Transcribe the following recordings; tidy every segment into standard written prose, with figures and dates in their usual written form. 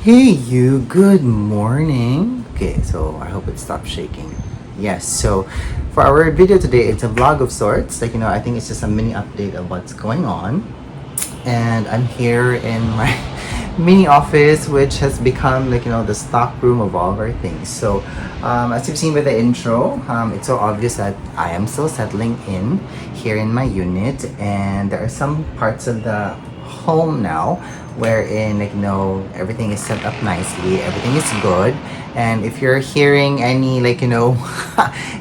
Hey you, good morning. Okay, so I hope it stopped shaking. Yes, so for our video today, it's a vlog of sorts. I think it's just a mini update of what's going on. And I'm here in my mini office, which has become the stock room of all of our things. So as you've seen with the intro, it's so obvious that I am still settling in here in my unit, and there are some parts of the home now wherein everything is set up nicely, everything is good. And if you're hearing any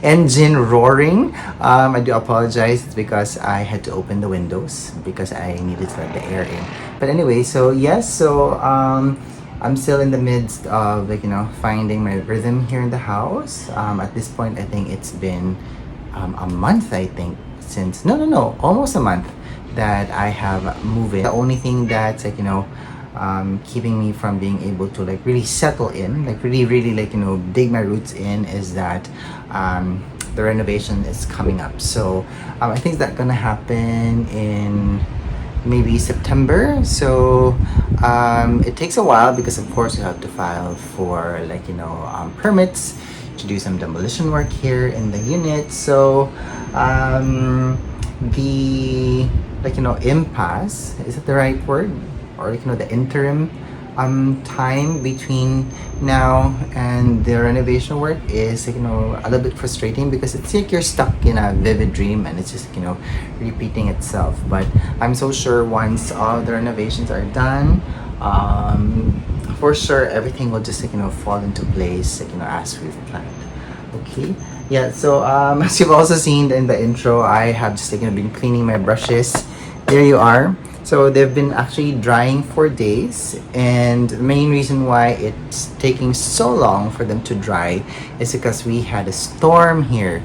engine roaring, I do apologize. It's because I had to open the windows because I needed to let the air in. But anyway, so yes, I'm still in the midst of finding my rhythm here in the house. At this point, I think it's been a month, I think, since no, almost a month that I have moved in. The only thing that's keeping me from being able to really settle in, really dig my roots in, is that the renovation is coming up. So I think that's gonna happen in maybe September. So it takes a while because of course you have to file for permits to do some demolition work here in the unit. So the impasse, is it the right word, or the interim time between now and the renovation work is a little bit frustrating, because it's like you're stuck in a vivid dream and it's just repeating itself. But I'm so sure once all the renovations are done, for sure everything will just fall into place as we've planned. Okay. Yeah, so as you've also seen in the intro, I have just been cleaning my brushes. There you are. So they've been actually drying for days, and the main reason why it's taking so long for them to dry is because we had a storm here,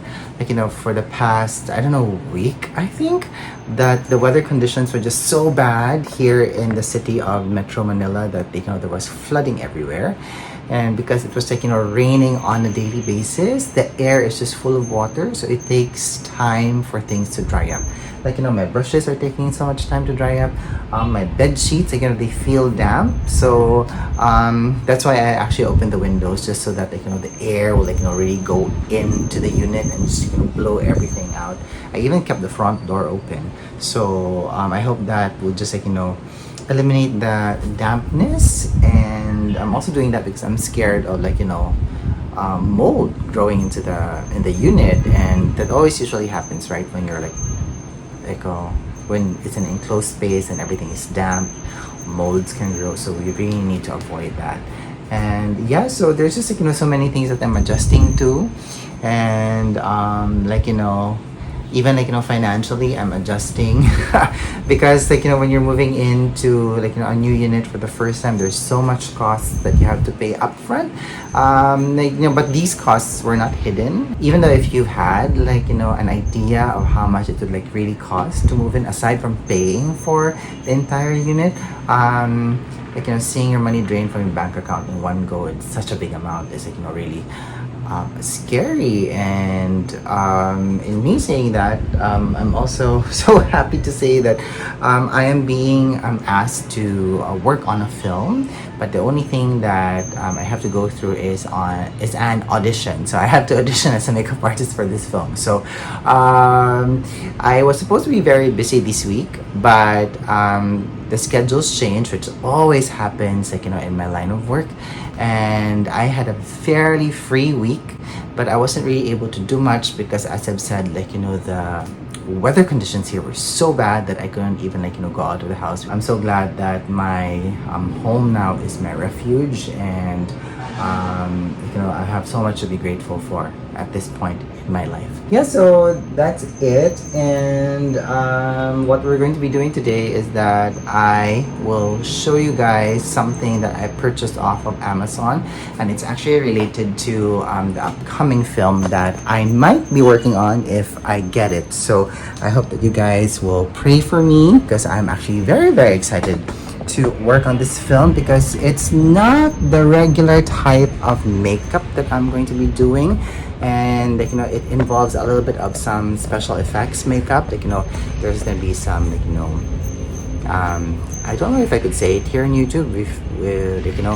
for the past, I don't know, week, I think, that the weather conditions were just so bad here in the city of Metro Manila that there was flooding everywhere. And because it was raining on a daily basis, the air is just full of water, so it takes time for things to dry up. My brushes are taking so much time to dry up. My bed sheets, they feel damp. So that's why I actually opened the windows, just so that the air will really go into the unit and just blow everything out. I even kept the front door open. So I hope that will just eliminate the dampness. And I'm also doing that because I'm scared of mold growing into the unit, and that always usually happens, right, when you're when it's an enclosed space and everything is damp, molds can grow. So we really need to avoid that. And yeah, so there's just so many things that I'm adjusting to, and even financially I'm adjusting because when you're moving into a new unit for the first time, there's so much costs that you have to pay upfront. But these costs were not hidden. Even though if you had an idea of how much it would really cost to move in, aside from paying for the entire unit, seeing your money drain from your bank account in one go in such a big amount is really scary. And in me saying that, I'm also so happy to say that I am being asked to work on a film, but the only thing that I have to go through is an audition. So I have to audition as a makeup artist for this film. So I was supposed to be very busy this week, but the schedules change, which always happens in my line of work, and I had a fairly free week, but I wasn't really able to do much because, as I've said, the weather conditions here were so bad that I couldn't even go out of the house. I'm so glad that my home now is my refuge, and I have so much to be grateful for at this point in my life. Yeah, so that's it. And what we're going to be doing today is that I will show you guys something that I purchased off of Amazon, and it's actually related to the upcoming film that I might be working on if I get it. So I hope that you guys will pray for me, because I'm actually very, very excited to work on this film, because it's not the regular type of makeup that I'm going to be doing. And it involves a little bit of some special effects makeup. There's gonna be some I don't know if I could say it here on YouTube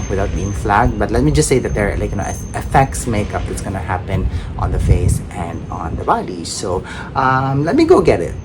without being flagged, but let me just say that there are effects makeup that's gonna happen on the face and on the body. So let me go get it.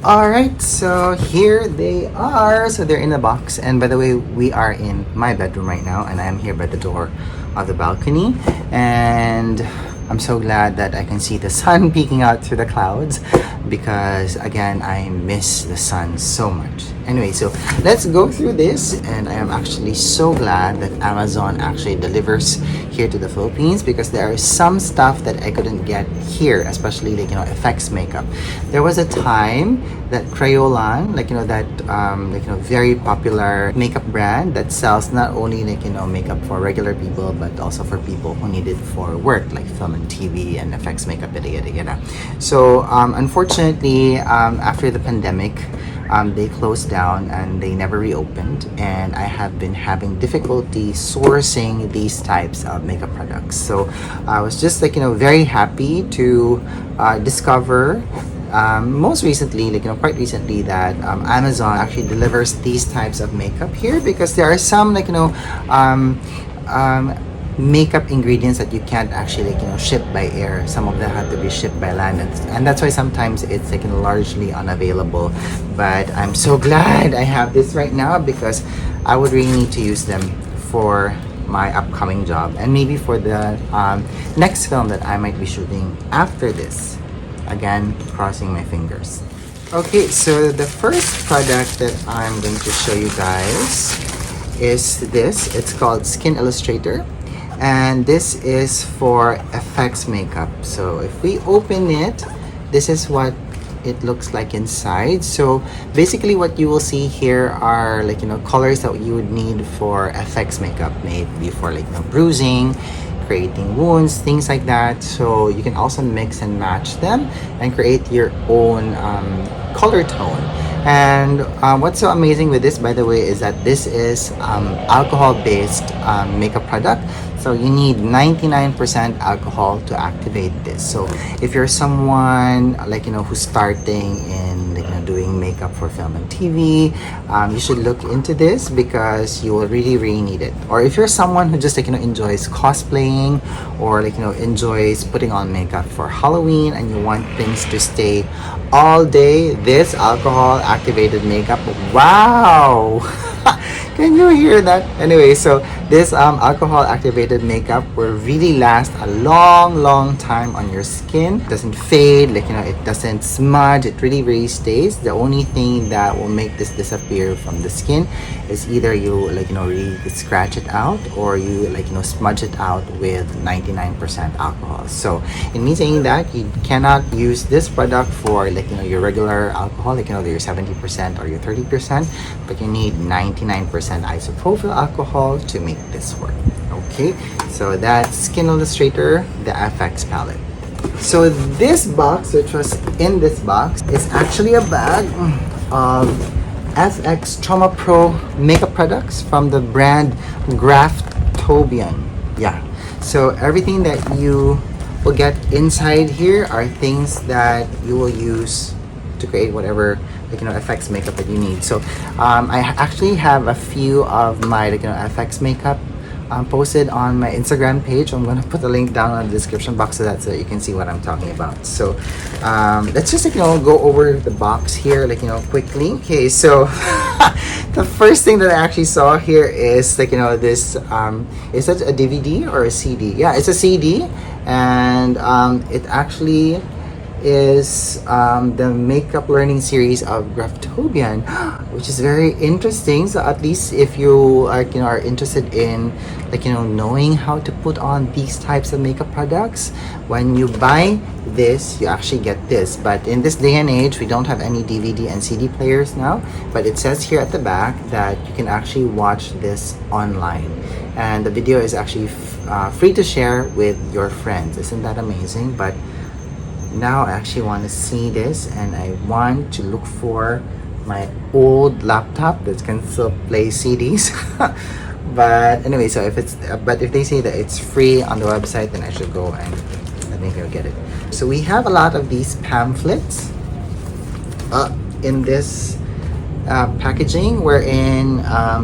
Alright, so here they are. So they're in a box, and by the way, we are in my bedroom right now, and I am here by the door of the balcony, and I'm so glad that I can see the sun peeking out through the clouds, because again, I miss the sun so much. Anyway, so let's go through this, and I am actually so glad that Amazon actually delivers here to the Philippines, because there are some stuff that I couldn't get here, especially effects makeup. There was a time that Crayolan, very popular makeup brand that sells not only makeup for regular people, but also for people who need it for work, like film and TV and effects makeup, yada yada. So unfortunately, after the pandemic, they closed down and they never reopened, and I have been having difficulty sourcing these types of makeup products. So I was just very happy to discover most recently, quite recently, that Amazon actually delivers these types of makeup here, because there are some makeup ingredients that you can't actually ship by air. Some of them have to be shipped by land, and that's why sometimes it's largely unavailable. But I'm so glad I have this right now, because I would really need to use them for my upcoming job, and maybe for the next film that I might be shooting after this. Again, crossing my fingers. Okay, so the first product that I'm going to show you guys is this. It's called Skin Illustrator, and this is for effects makeup. So if we open it, this is what it looks like inside. So basically what you will see here are colors that you would need for effects makeup, maybe for bruising, creating wounds, things like that. So you can also mix and match them and create your own color tone. And what's so amazing with this, by the way, is that this is alcohol-based makeup product. So you need 99% alcohol to activate this. So if you're someone who's starting in doing makeup for film and TV, you should look into this, because you will really need it. Or if you're someone who just enjoys cosplaying, or enjoys putting on makeup for Halloween, and you want things to stay all day, this alcohol activated makeup, wow. Can you hear that? Anyway, so this alcohol activated makeup will really last a long time on your skin. It doesn't fade, it doesn't smudge. It really stays. The only thing that will make this disappear from the skin is either you really scratch it out, or you smudge it out with 99% alcohol. So in me saying that, you cannot use this product for your regular alcohol, your 70% or your 30%, but you need 99% isopropyl alcohol to make this work. Okay, so that's Skin Illustrator, the FX palette. So this box, which was in this box, is actually a bag of FX Trauma Pro makeup products from the brand Graftobian. Yeah, so everything that you will get inside here are things that you will use to create whatever effects makeup that you need. So I actually have a few of my effects makeup posted on my Instagram page. I'm gonna put the link down in the description box so that you can see what I'm talking about. So let's just go over the box here quickly. Okay, so the first thing that I actually saw here is this is that a DVD or a CD? Yeah, it's a CD, and it actually is the makeup learning series of Graftobian, which is very interesting. So at least if you are interested in knowing how to put on these types of makeup products, when you buy this, you actually get this. But in this day and age, we don't have any DVD and CD players now, but it says here at the back that you can actually watch this online, and the video is actually free to share with your friends. Isn't that amazing? But now I actually want to see this, and I want to look for my old laptop that can still play CDs. But anyway, so if they say that it's free on the website, then I should go and I think I'll get it. So we have a lot of these pamphlets in this packaging wherein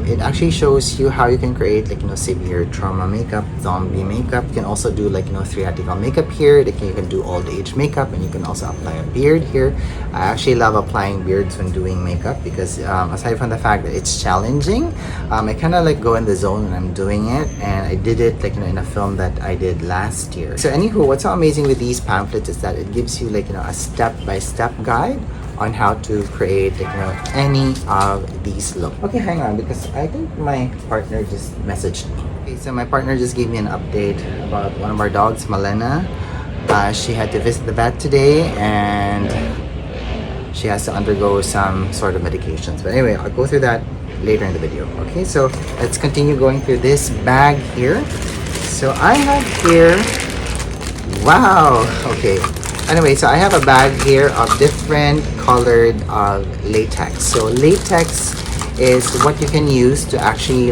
it actually shows you how you can create like severe trauma makeup, zombie makeup. You can also do like theatrical makeup here. Like, you can do old age makeup, and you can also apply a beard here. I actually love applying beards when doing makeup because aside from the fact that it's challenging, I kind of like go in the zone when I'm doing it, and I did it like in a film that I did last year. So anywho, what's so amazing with these pamphlets is that it gives you like a step-by-step guide on how to create any of these looks. Okay, hang on, because I think my partner just messaged me. Okay, so my partner just gave me an update about one of our dogs, Malena. She had to visit the vet today, and she has to undergo some sort of medications. But anyway, I'll go through that later in the video. Okay, so let's continue going through this bag here. So I have here, wow, okay. Anyway, so I have a bag here of different colored latex. So latex is what you can use to actually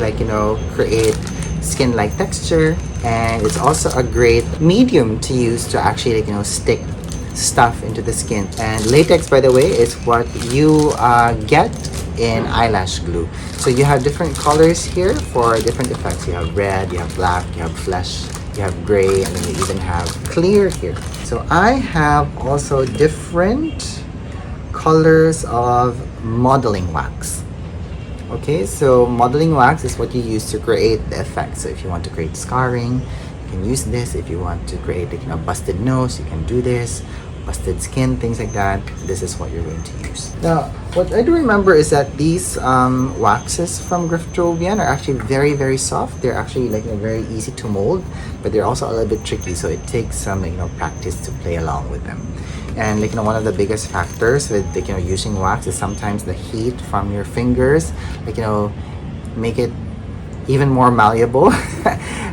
create skin-like texture, and it's also a great medium to use to actually stick stuff into the skin. And latex, by the way, is what you get in eyelash glue. So you have different colors here for different effects. You have red, you have black, you have flesh, you have gray, and then you even have clear here. So I have also different colors of modeling wax. Okay, so modeling wax is what you use to create the effect. So if you want to create scarring, you can use this. If you want to create a busted nose, you can do this. Busted skin, things like that, this is what you're going to use. Now, what I do remember is that these waxes from Griftrobian are actually very, very soft. They're actually very easy to mold, but they're also a little bit tricky, so it takes some practice to play along with them. And one of the biggest factors with using wax is sometimes the heat from your fingers make it even more malleable.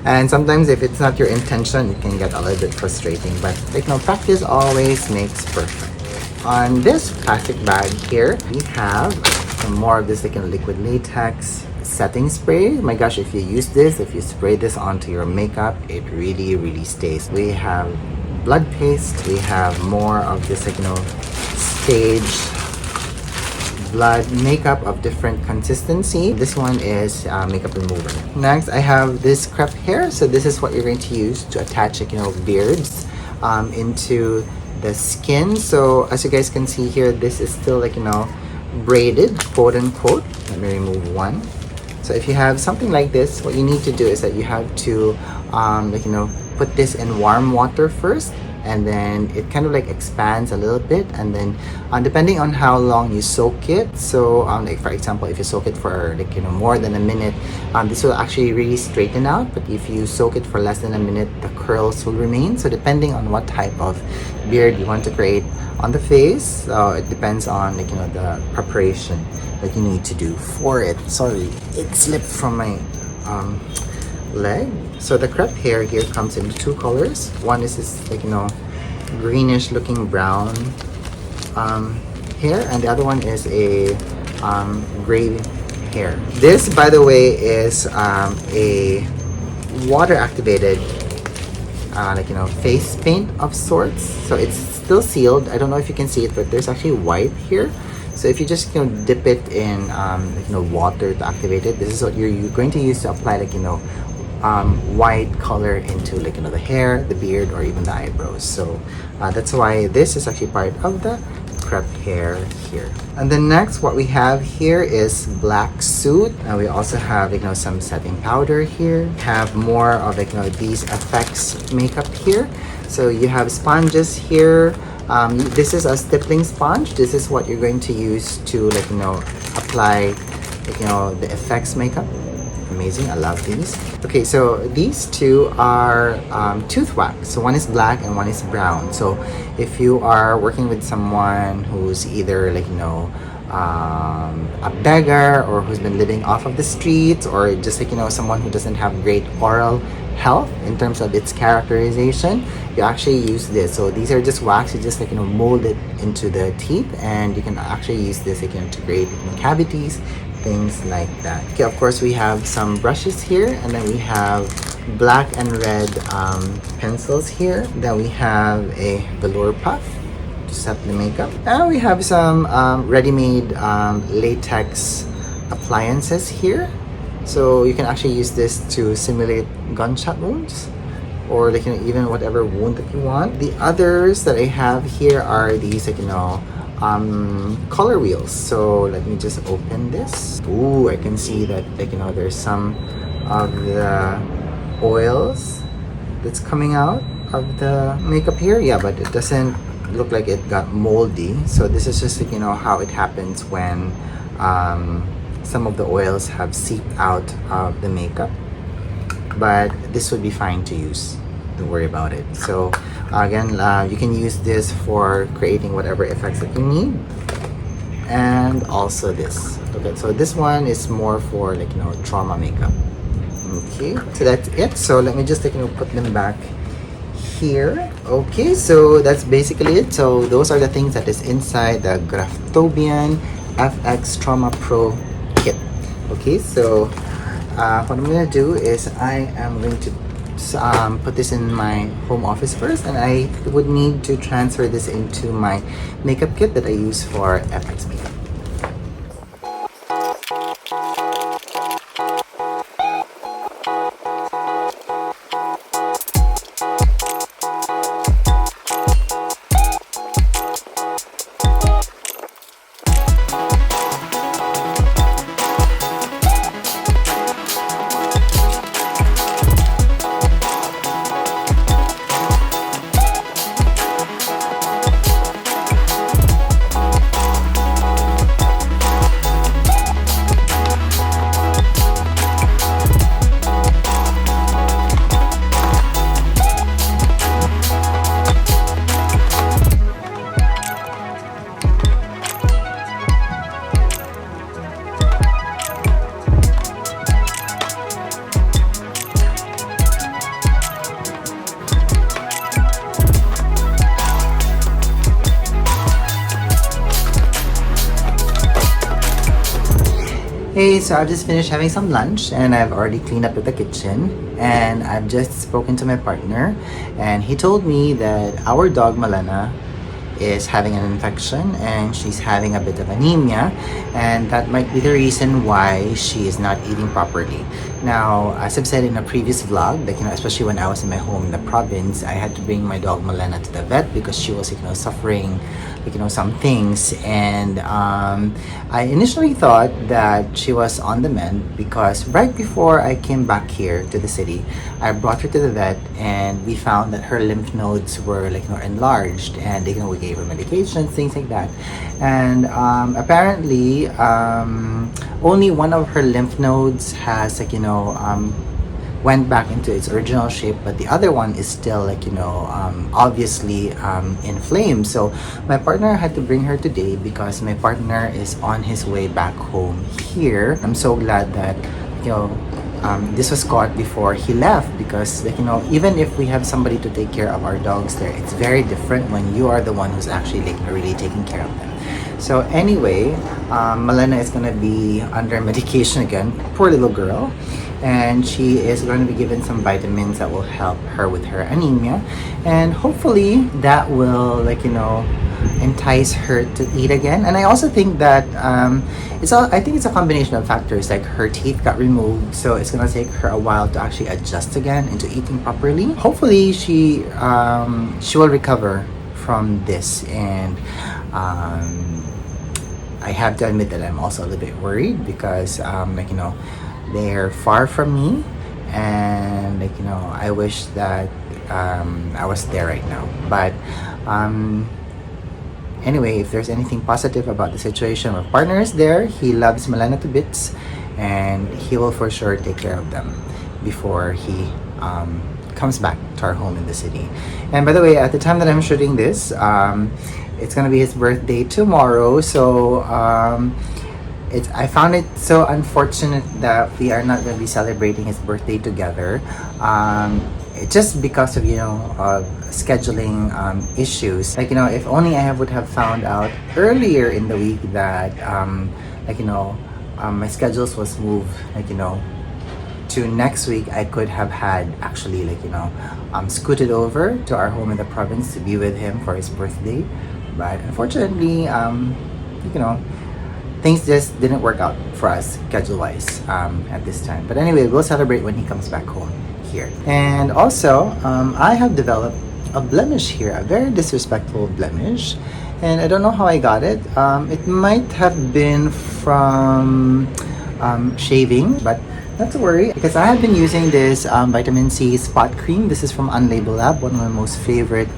And sometimes if it's not your intention, it can get a little bit frustrating, but practice always makes perfect. On this plastic bag here, we have some more of this liquid latex setting spray. Oh my gosh, if you use this, if you spray this onto your makeup, it really, really stays. We have blood paste, we have more of this stage blood makeup of different consistency. This one is makeup remover. Next, I have this crepe hair. So this is what you're going to use to attach beards into the skin. So as you guys can see here, this is still braided, quote unquote. Let me remove one. So if you have something like this, what you need to do is that you have to put this in warm water first, and then it kind of expands a little bit, and then depending on how long you soak it, so for example, if you soak it for more than a minute, this will actually really straighten out. But if you soak it for less than a minute, the curls will remain. So depending on what type of beard you want to create on the face, it depends on the preparation that you need to do for it. Sorry, it slipped from my leg. So the crepe hair here comes in two colors. One is this greenish looking brown hair, and the other one is a gray hair. This, by the way, is a water activated face paint of sorts. So it's still sealed. I don't know if you can see it, but there's actually white here. So if you just dip it in water to activate it, this is what you're going to use to apply white color into the hair, the beard, or even the eyebrows. So that's why this is actually part of the crepe hair here. And then next, what we have here is black suit, and we also have some setting powder here. Have more of these FX makeup here. So you have sponges here. This is a stippling sponge. This is what you're going to use to apply the effects makeup. Amazing, I love these. Okay, so these two are tooth wax. So one is black and one is brown. So if you are working with someone who's either a beggar, or who's been living off of the streets, or just someone who doesn't have great oral health in terms of its characterization, you actually use this. So these are just wax. You just mold it into the teeth, and you can actually use this to create cavities, things like that. Okay, of course we have some brushes here, and then we have black and red pencils here. Then we have a velour puff. to set the makeup. And we have some ready-made latex appliances here. So you can actually use this to simulate gunshot wounds, or like, you know, even whatever wound that you want. The others that I have here are these, like, you know, color wheels. So let me just open this. Ooh, I can see that, like, you know, there's some of the oils that's coming out of the makeup here. Yeah, but it doesn't look like it got moldy. So this is just, like, you know, how it happens when some of the oils have seeped out of the makeup. But this would be fine to use, don't worry about it. So again, you can use this for creating whatever effects that you need. And also this. Okay, so this one is more for, like, you know, trauma makeup. Okay, so that's it. So let me just, like, you know, put them back here. Okay, so that's basically it. So those are the things that is inside the Graftobian FX Trauma Pro kit. Okay, so what I'm gonna do is I am going to put this in my home office first, and I would need to transfer this into my makeup kit that I use for FX makeup. Hey, so I've just finished having some lunch and I've already cleaned up the kitchen, and I've just spoken to my partner, and he told me that our dog Malena is having an infection and she's having a bit of anemia, and that might be the reason why she is not eating properly. Now, as I've said in a previous vlog, like, you know, especially when I was in my home in the province, I had to bring my dog Malena to the vet because she was, you know, suffering, like, you know, some things. And I initially thought that she was on the mend because right before I came back here to the city, I brought her to the vet and we found that her lymph nodes were, like, you know, enlarged, and, you know, we gave her medications, things like that. And apparently only one of her lymph nodes has, like, you know, went back into its original shape, but the other one is still, like, you know, obviously inflamed. So my partner had to bring her today because my partner is on his way back home here. I'm so glad that, you know, this was caught before he left, because, like, you know, even if we have somebody to take care of our dogs there, it's very different when you are the one who's actually, like, really taking care of them. So anyway, Malena is gonna be under medication again, poor little girl, and she is going to be given some vitamins that will help her with her anemia, and hopefully that will, like, you know, entice her to eat again. And I also think that I think it's a combination of factors, like her teeth got removed, so it's gonna take her a while to actually adjust again into eating properly. Hopefully she will recover from this, and I have to admit that I'm also a little bit worried because like, you know, they're far from me, and, like, you know, I wish that I was there right now. But anyway, if there's anything positive about the situation, my partner is there. He loves Malena to bits, and he will for sure take care of them before he comes back to our home in the city. And by the way, at the time that I'm shooting this, it's gonna be his birthday tomorrow, so I found it so unfortunate that we are not going to be celebrating his birthday together, just because of, you know, scheduling issues. Like, you know, if only I would have found out earlier in the week that like, you know, my schedules was moved, like, you know, to next week, I could have had actually, like, you know, scooted over to our home in the province to be with him for his birthday. but unfortunately, you know, things just didn't work out for us schedule-wise at this time. But anyway, we'll celebrate when he comes back home here. And also, I have developed a blemish here, a very disrespectful blemish, and I don't know how I got it. It might have been from shaving, but not to worry, because I have been using this vitamin C spot cream. This is from Unlabel Lab, one of my most favorite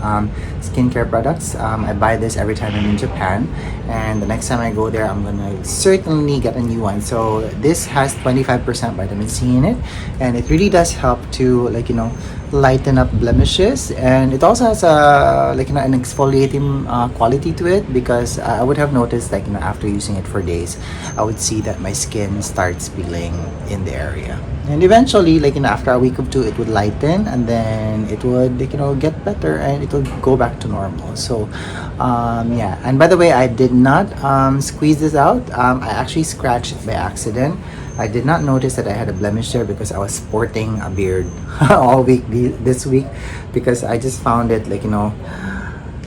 skincare products. I buy this every time I'm in Japan, and the next time I go there, I'm gonna certainly get a new one. So this has 25% vitamin C in it, and it really does help to, like, you know, lighten up blemishes, and it also has a, like, you know, an exfoliating quality to it, because I would have noticed, like, you know, after using it for days, I would see that my skin starts peeling in the area, and eventually, like, you know, after a week or two, it would lighten, and then it would, like, you know, get better, and it would go back to normal. So yeah, and by the way, I did not squeeze this out. I actually scratched it by accident. I did not notice that I had a blemish there because I was sporting a beard all week this week, because I just found it, like, you know,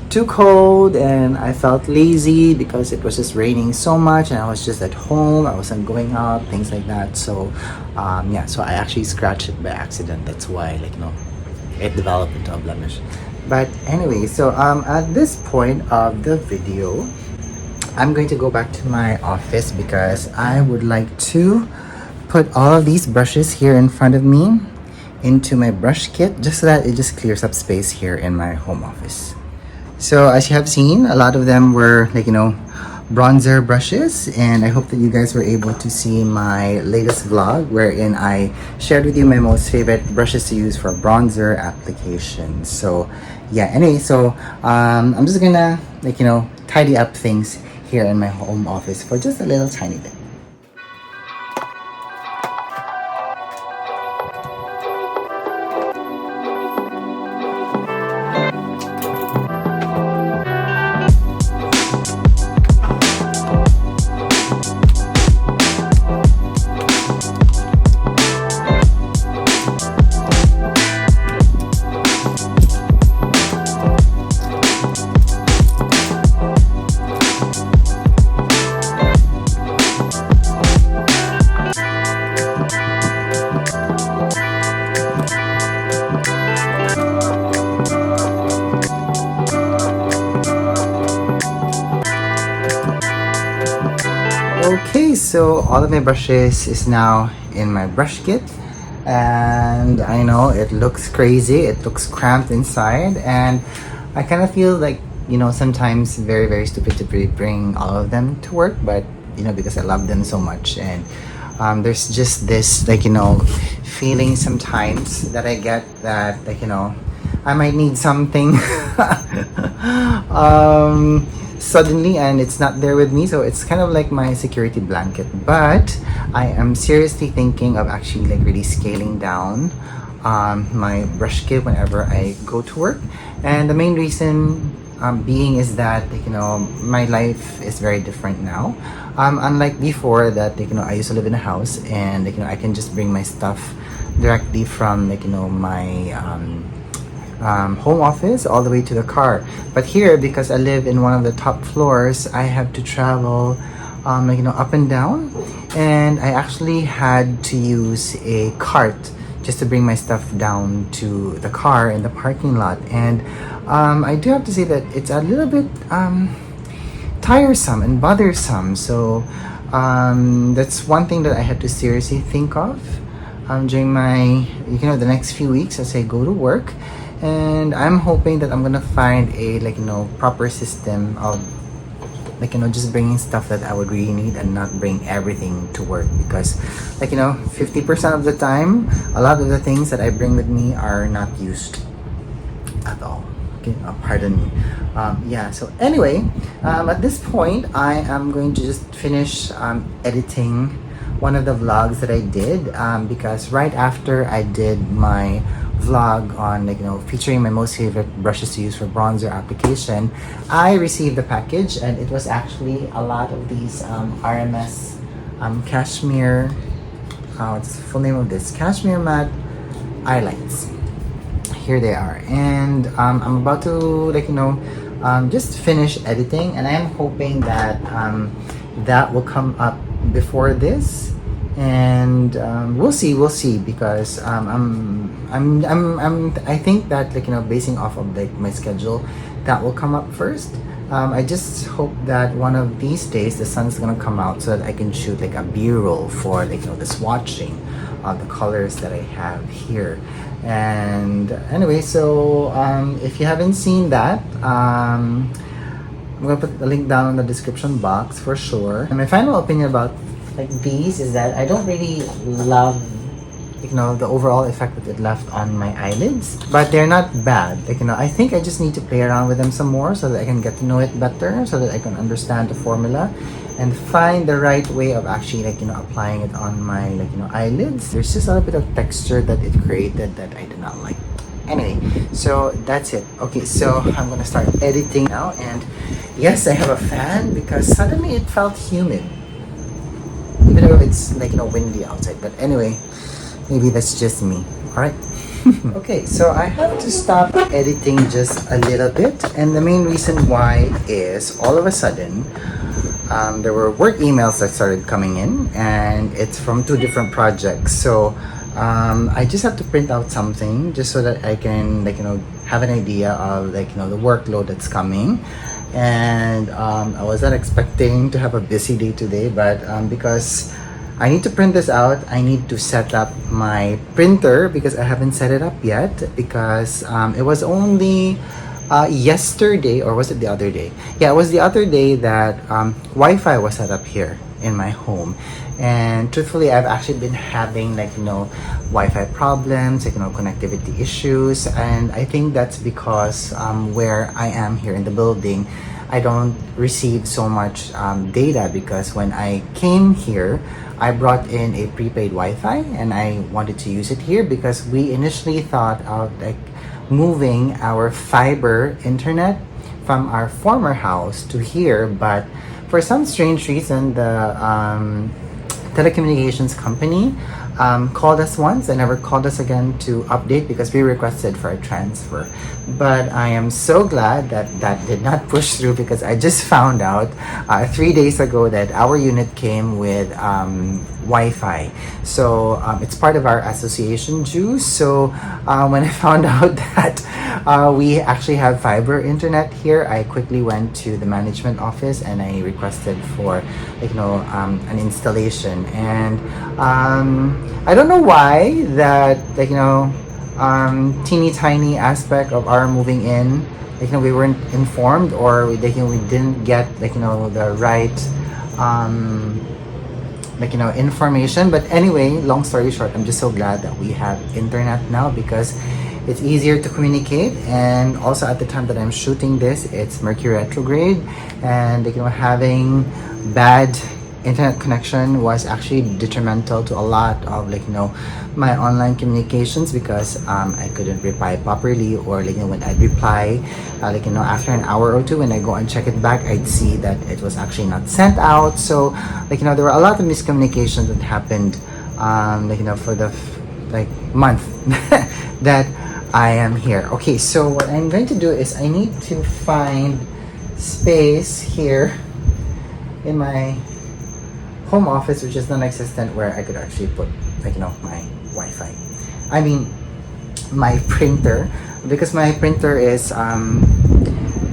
too cold, and I felt lazy because it was just raining so much, and I was just at home, I wasn't going out, things like that. So yeah, so I actually scratched it by accident. That's why, like, you know, it developed into a blemish. But anyway, so at this point of the video, I'm going to go back to my office because I would like to put all of these brushes here in front of me into my brush kit, just so that it just clears up space here in my home office. So as you have seen, a lot of them were, like, you know, bronzer brushes, and I hope that you guys were able to see my latest vlog wherein I shared with you my most favorite brushes to use for bronzer applications. So yeah, anyway, so I'm just gonna, like, you know, tidy up things here in my home office for just a little tiny bit. Okay, so all of my brushes is now in my brush kit, and I know it looks crazy, it looks cramped inside, and I kind of feel like, you know, sometimes very, very stupid to bring all of them to work, but, you know, because I love them so much. And there's just this, like, you know, feeling sometimes that I get that, like, you know, I might need something suddenly, and it's not there with me, so it's kind of like my security blanket. But I am seriously thinking of actually, like, really scaling down my brush kit whenever I go to work, and the main reason being is that, like, you know, my life is very different now, unlike before that, like, you know, I used to live in a house, and, like, you know, I can just bring my stuff directly from, like, you know, my home office all the way to the car. But here, because I live in one of the top floors, I have to travel, like, you know, up and down, and I actually had to use a cart just to bring my stuff down to the car in the parking lot. And I do have to say that it's a little bit tiresome and bothersome. So that's one thing that I had to seriously think of during my, you know, the next few weeks as I go to work. And I'm hoping that I'm gonna find a, like, you know, proper system of, like, you know, just bringing stuff that I would really need and not bring everything to work, because, like, you know, 50% of the time, a lot of the things that I bring with me are not used at all. Okay, pardon me. Yeah, so anyway, at this point, I am going to just finish editing one of the vlogs that I did, because right after I did my vlog on, like, you know, featuring my most favorite brushes to use for bronzer application, I received the package, and it was actually a lot of these RMS cashmere, what's the full name of this? Cashmere matte highlights. Here they are, and I'm about to, like, you know, just finish editing, and I am hoping that that will come up before this. And we'll see because I think that, like, basing off of like my schedule, that will come up first. I just hope that one of these days the sun's gonna come out so that I can shoot like a B-roll for, like, the swatching of the colors that I have here. And anyway, so if you haven't seen that, I'm gonna put the link down in the description box for sure. And my final opinion about like these is that I don't really love, the overall effect that it left on my eyelids, but they're not bad. Like, I think I just need to play around with them some more so that I can get to know it better, so that I can understand the formula and find the right way of actually, like, applying it on my, like, eyelids. There's just a little bit of texture that it created that I did not like. Anyway, so that's it. Okay, so I'm gonna start editing now, and yes, I have a fan because suddenly it felt humid, even though it's, like, windy outside. But anyway, maybe that's just me. All right. Okay, so I have to stop editing just a little bit, and the main reason why is all of a sudden there were work emails that started coming in, and it's from 2 different projects. So I just have to print out something just so that I can, like, have an idea of, like, the workload that's coming. And I wasn't expecting to have a busy day today, but because I need to print this out, I need to set up my printer because I haven't set it up yet, because it was only yesterday, or was it the other day? Yeah, it was the other day that Wi-Fi was set up here in my home. And truthfully, I've actually been having, like, Wi-Fi problems, like, connectivity issues. And I think that's because where I am here in the building, I don't receive so much data, because when I came here, I brought in a prepaid Wi-Fi and I wanted to use it here because we initially thought of, like, moving our fiber internet from our former house to here, but for some strange reason, the telecommunications company called us once and never called us again to update because we requested for a transfer. But I am so glad that that did not push through, because I just found out 3 days ago that our unit came with Wi-Fi. So it's part of our association dues. So when I found out that we actually have fiber internet here, I quickly went to the management office and I requested for, like, an installation. And I don't know why that, like, teeny tiny aspect of our moving in, like, we weren't informed, or we didn't get, like, the right like, information. But anyway, long story short, I'm just so glad that we have internet now, because it's easier to communicate. And also, at the time that I'm shooting this, it's Mercury retrograde, and, like, having bad internet connection was actually detrimental to a lot of, like, my online communications, because I couldn't reply properly, or, like, when I'd reply, like, after an hour or two, when I go and check it back, I'd see that it was actually not sent out. So, like, there were a lot of miscommunications that happened, like, for the like month that I am here. Okay, so what I'm going to do is I need to find space here in my home office, which is non-existent, where I could actually put, like, my Wi-Fi. I mean, my printer, because my printer is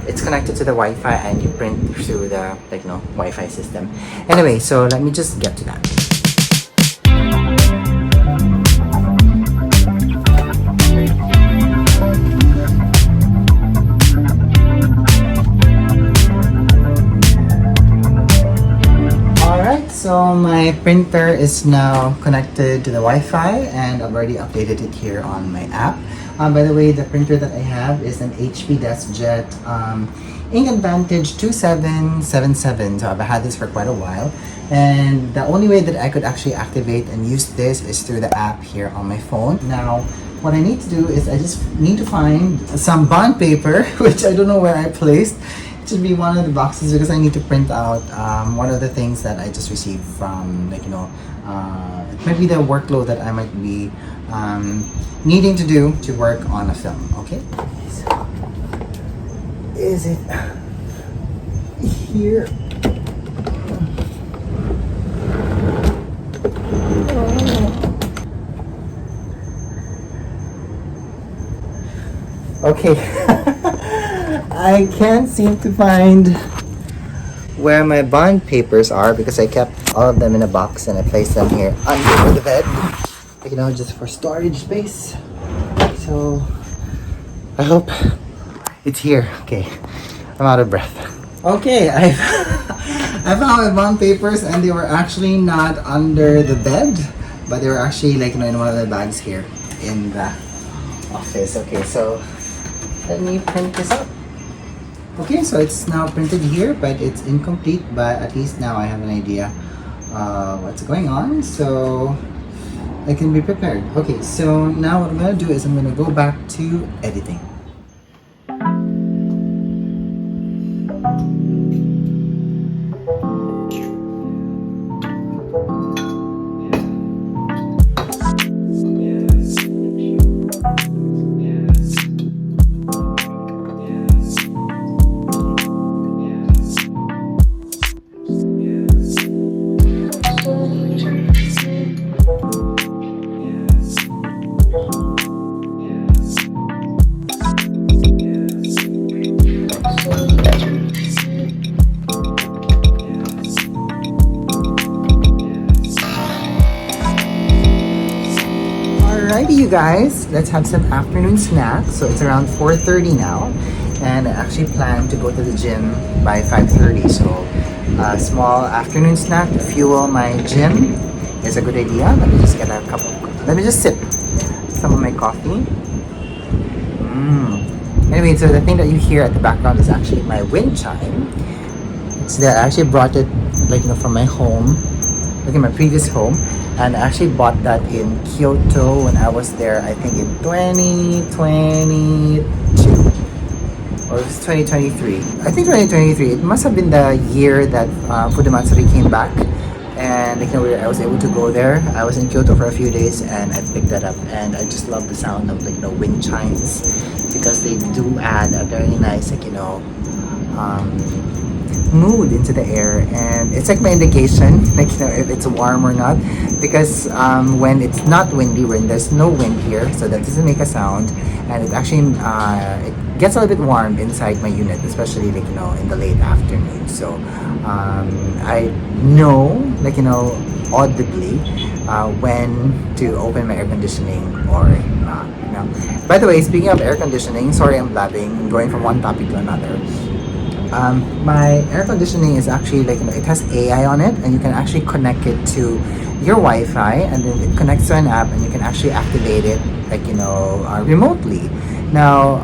it's connected to the Wi-Fi, and you print through the, like, Wi-Fi system. Anyway, so let me just get to that. So my printer is now connected to the Wi-Fi, and I've already updated it here on my app. By the way, the printer that I have is an HP DeskJet Ink Advantage 2777. So I've had this for quite a while, and the only way that I could actually activate and use this is through the app here on my phone. Now, what I need to do is I just need to find some bond paper, which I don't know where I placed. Should be one of the boxes, because I need to print out one of the things that I just received from, like, it might be the workload that I might be needing to do to work on a film. Okay, so is it? Here. Okay. I can't seem to find where my bond papers are because I kept all of them in a box and I placed them here under the bed, you know, just for storage space. So I hope it's here. Okay, I'm out of breath. Okay, I found my bond papers and they were actually not under the bed, but they were actually like, you know, in one of the bags here in the office. Okay, so let me print this up. Okay, so it's now printed here, but it's incomplete, but at least now I have an idea what's going on, so I can be prepared. Okay, so now what I'm gonna do is I'm gonna go back to editing. Alrighty, you guys, let's have some afternoon snacks. So it's around 4:30 now, and I actually plan to go to the gym by 5:30. So a small afternoon snack to fuel my gym is a good idea. Let me just get a cup of, let me just sip some of my coffee. Anyway, so the thing that you hear at the background is actually my wind chime. So I actually brought it, like, you know, from my home, like in my previous home. And I actually bought that in Kyoto when I was there, I think in 2022 or it was 2023. I think 2023. It must have been the year that Fudamatsuri came back, and like, you know, I was able to go there. I was in Kyoto for a few days and I picked that up, and I just love the sound of, like, you know, wind chimes because they do add a very nice, like, you know, mood into the air, and it's like my indication, like, you know, if it's warm or not, because when it's not windy, when there's no wind here, so that doesn't make a sound, and it actually it gets a little bit warm inside my unit, especially, like, you know, in the late afternoon. So I know, like, you know, audibly when to open my air conditioning or not, you know. By the way, speaking of air conditioning, sorry I'm blabbing, I'm going from one topic to another. My air conditioning is actually, like, you know, it has AI on it, and you can actually connect it to your Wi-Fi, and then it connects to an app, and you can actually activate it, like, you know, remotely. Now,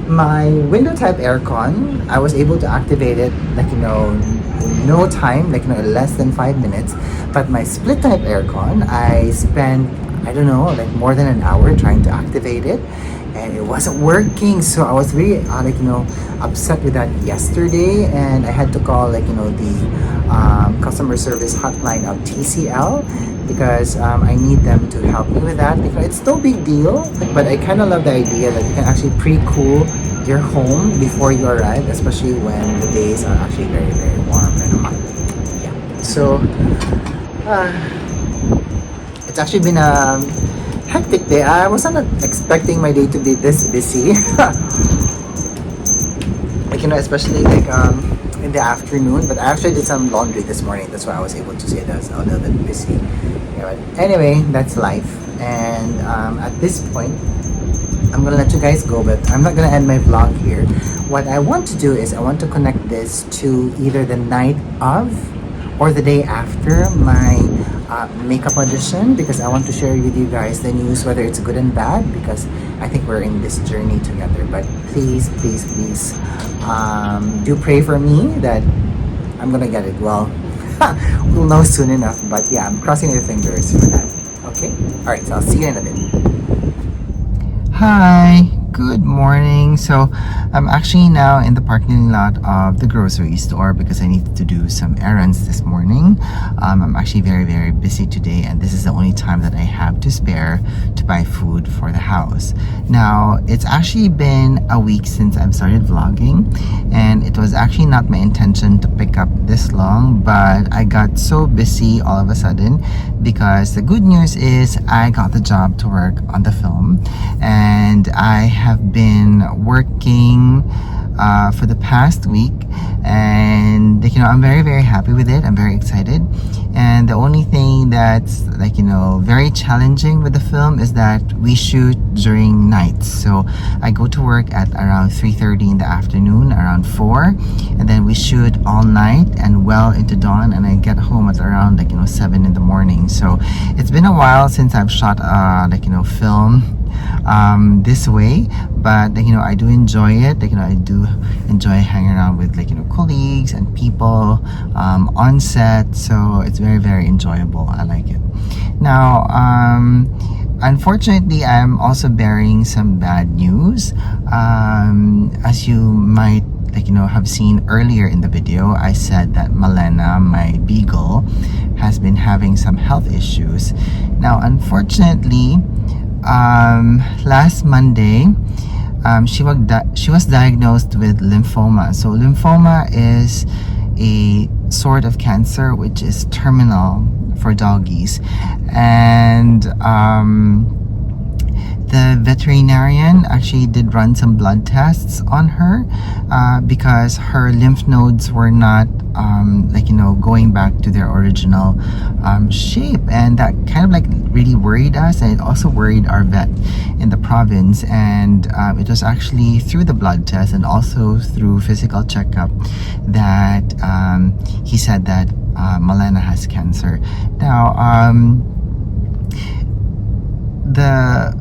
my window type aircon, I was able to activate it, like, you know, in no time, like, you know, less than 5 minutes. But my split type aircon, I spent, I don't know, like more than an hour trying to activate it, and it wasn't working. So I was really like, you know, upset with that yesterday, and I had to call, like, you know, the customer service hotline of TCL because I need them to help me with that. Because it's no big deal, but I kind of love the idea that you can actually pre-cool your home before you arrive, especially when the days are actually very, very warm and hot. Yeah. So it's actually been a hectic day. I was not expecting my day to be this busy. Like, you know, especially like in the afternoon, but I actually did some laundry this morning. That's why I was able to say that I was a little bit busy. Yeah, but anyway, that's life. And at this point, I'm gonna let you guys go, but I'm not gonna end my vlog here. What I want to do is I want to connect this to either the night of or the day after my makeup audition, because I want to share with you guys the news, whether it's good and bad, because I think we're in this journey together. But please, please, please, do pray for me that I'm gonna get it. Well, we'll know soon enough, but yeah, I'm crossing my fingers for that. Okay? Alright, so I'll see you in a bit. Hi, good morning. So I'm actually now in the parking lot of the grocery store because I needed to do some errands this morning. I'm actually very busy today, and this is the only time that I have to spare to buy food for the house. Now, it's actually been a week since I've started vlogging, and it was actually not my intention to pick up this long, but I got so busy all of a sudden because the good news is I got the job to work on the film, and I have been working for the past week, and I'm very happy with it. I'm very excited, and the only thing that's very challenging with the film is that we shoot during nights. So I go to work at around 3:30 in the afternoon, around 4, and then we shoot all night and well into dawn, and I get home at around 7 in the morning. So it's been a while since I've shot film this way, but I do enjoy it. I do enjoy hanging around with colleagues and people on set, so it's very enjoyable. I like it. Now, unfortunately, I'm also bearing some bad news. As you might have seen earlier in the video, I said that Malena, my beagle, has been having some health issues. Now, unfortunately, last Monday, she was diagnosed with lymphoma. So lymphoma is a sort of cancer which is terminal for doggies, and the veterinarian actually did run some blood tests on her because her lymph nodes were not going back to their original shape, and that kind of really worried us, and it also worried our vet in the province. And it was actually through the blood test and also through physical checkup that he said that Malena has cancer. Now, the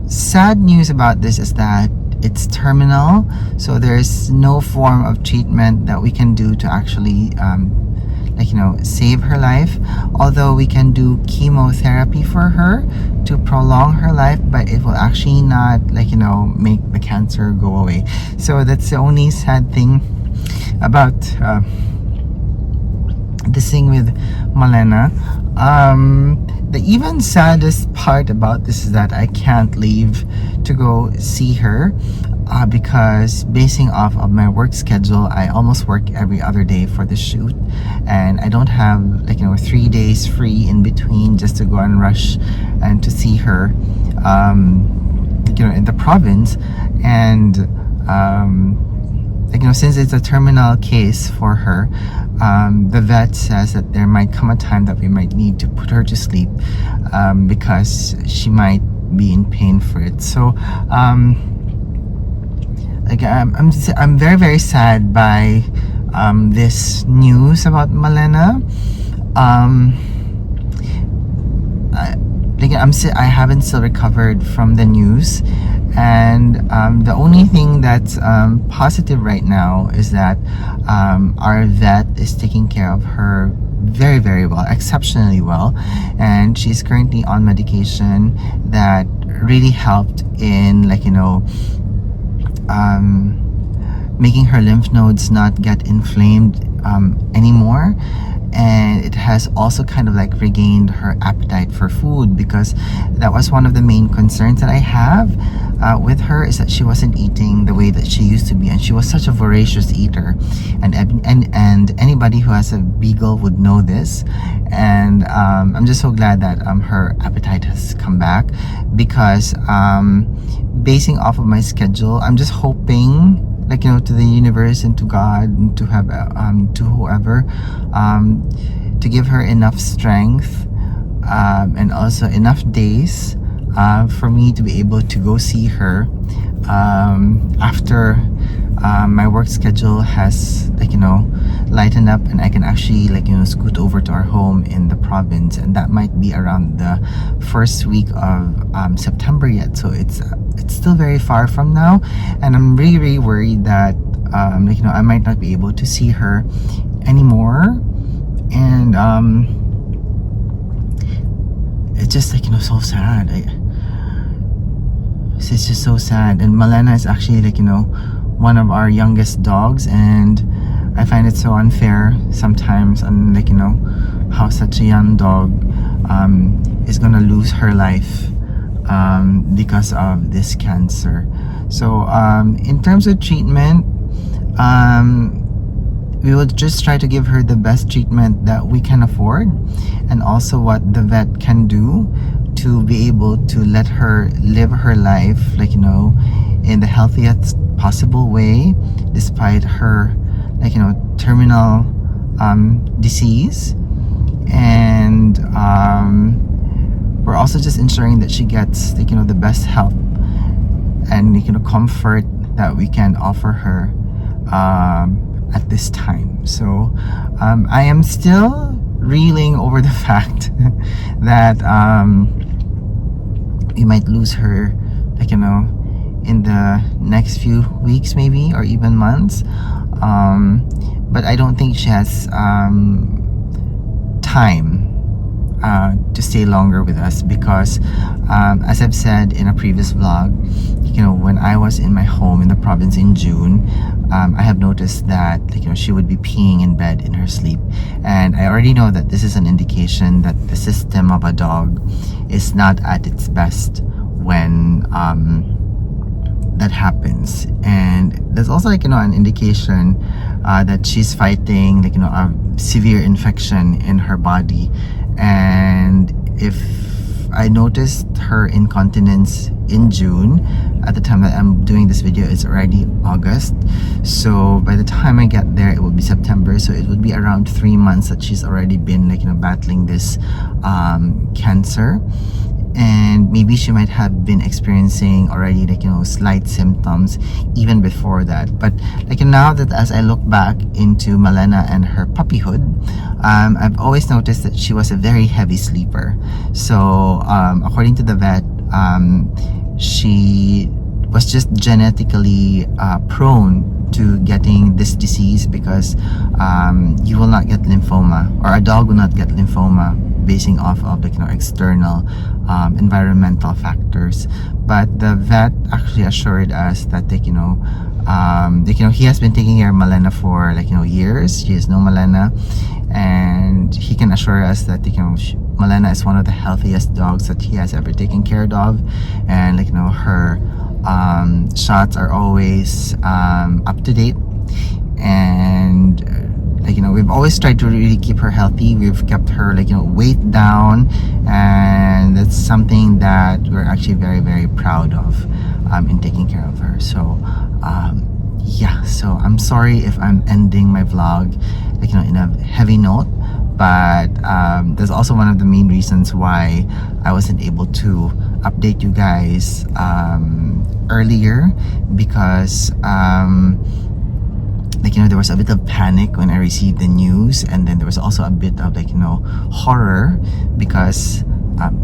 sad news about this is that it's terminal, so there's no form of treatment that we can do to actually save her life. Although we can do chemotherapy for her to prolong her life, but it will actually not make the cancer go away. So that's the only sad thing about this thing with Malena. The even saddest part about this is that I can't leave to go see her because basing off of my work schedule, I almost work every other day for the shoot, and I don't have 3 days free in between just to go and rush and to see her in the province. And since it's a terminal case for her, the vet says that there might come a time that we might need to put her to sleep because she might be in pain for it. So I'm very sad by this news about Malena. I haven't still recovered from the news, and the only thing that's positive right now is that our vet is taking care of her very well, exceptionally well, and she's currently on medication that really helped in making her lymph nodes not get inflamed anymore. And it has also kind of regained her appetite for food, because that was one of the main concerns that I have with her, is that she wasn't eating the way that she used to be, and she was such a voracious eater, and anybody who has a beagle would know this. And I'm just so glad that her appetite has come back, because basing off of my schedule, I'm just hoping to the universe and to God and to have to whoever to give her enough strength and also enough days for me to be able to go see her after my work schedule has lightened up, and I can actually scoot over to our home in the province, and that might be around the first week of September yet. So it's still very far from now, and I'm really worried that I might not be able to see her anymore. And it's just so sad. It's just so sad. And Malena is actually like, one of our youngest dogs, and I find it so unfair sometimes on like, how such a young dog is gonna lose her life because of this cancer. So in terms of treatment, we will just try to give her the best treatment that we can afford, and also what the vet can do to be able to let her live her life like, in the healthiest possible way, despite her like, terminal disease. And we're also just ensuring that she gets like, the best help and comfort that we can offer her at this time. So I am still reeling over the fact that we might lose her like, in the next few weeks maybe, or even months. But I don't think she has time to stay longer with us, because as I've said in a previous vlog, when I was in my home in the province in June, I have noticed that like, she would be peeing in bed in her sleep, and I already know that this is an indication that the system of a dog is not at its best when that happens. And there's also like, an indication that she's fighting like, a severe infection in her body. And if I noticed her incontinence in June, at the time that I'm doing this video, it's already August. So by the time I get there, it will be September. So it would be around 3 months that she's already been like, battling this cancer. And maybe she might have been experiencing already like, slight symptoms even before that. But like, now that as I look back into Malena and her puppyhood, I've always noticed that she was a very heavy sleeper. So according to the vet, she was just genetically prone to getting this disease, because you will not get lymphoma, or a dog will not get lymphoma basing off of the external environmental factors. But the vet actually assured us that he has been taking care of Malena for years. She is no Malena, and he can assure us that Malena is one of the healthiest dogs that he has ever taken care of, and her shots are always up to date. And we've always tried to really keep her healthy. We've kept her weight down, and that's something that we're actually very, very proud of in taking care of her. So yeah, so I'm sorry if I'm ending my vlog in a heavy note, but that's also one of the main reasons why I wasn't able to update you guys earlier, because there was a bit of panic when I received the news, and then there was also a bit of horror, because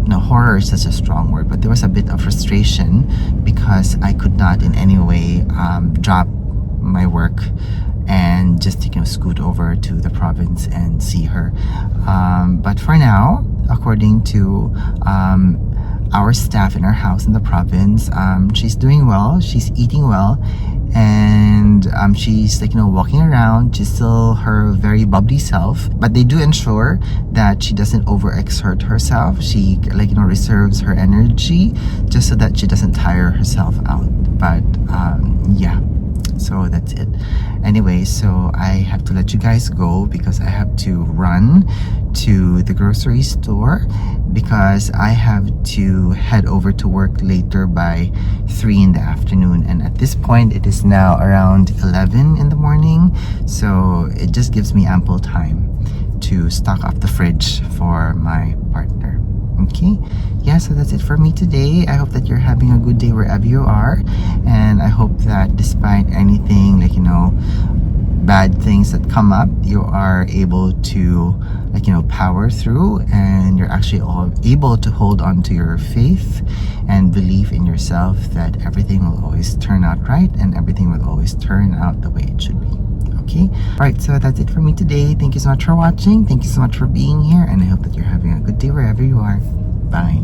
no, horror is such a strong word, but there was a bit of frustration because I could not in any way drop my work and just scoot over to the province and see her. But for now, according to our staff in our house in the province, she's doing well, she's eating well, and she's walking around. She's still her very bubbly self, but they do ensure that she doesn't overexert herself. She reserves her energy just so that she doesn't tire herself out. But yeah, so that's it. Anyway, so I have to let you guys go because I have to run to the grocery store, because I have to head over to work later by 3 in the afternoon, and at this point it is now around 11 in the morning, so it just gives me ample time to stock up the fridge for my partner. Okay, yeah, so that's it for me today. I hope that you're having a good day wherever you are, and I hope that despite anything bad things that come up, you are able to power through, and you're actually all able to hold on to your faith and believe in yourself that everything will always turn out right, and everything will always turn out the way it should be. Okay, all right, so that's it for me today. Thank you so much for watching. Thank you so much for being here, and I hope that you're having a good day wherever you are. Bye.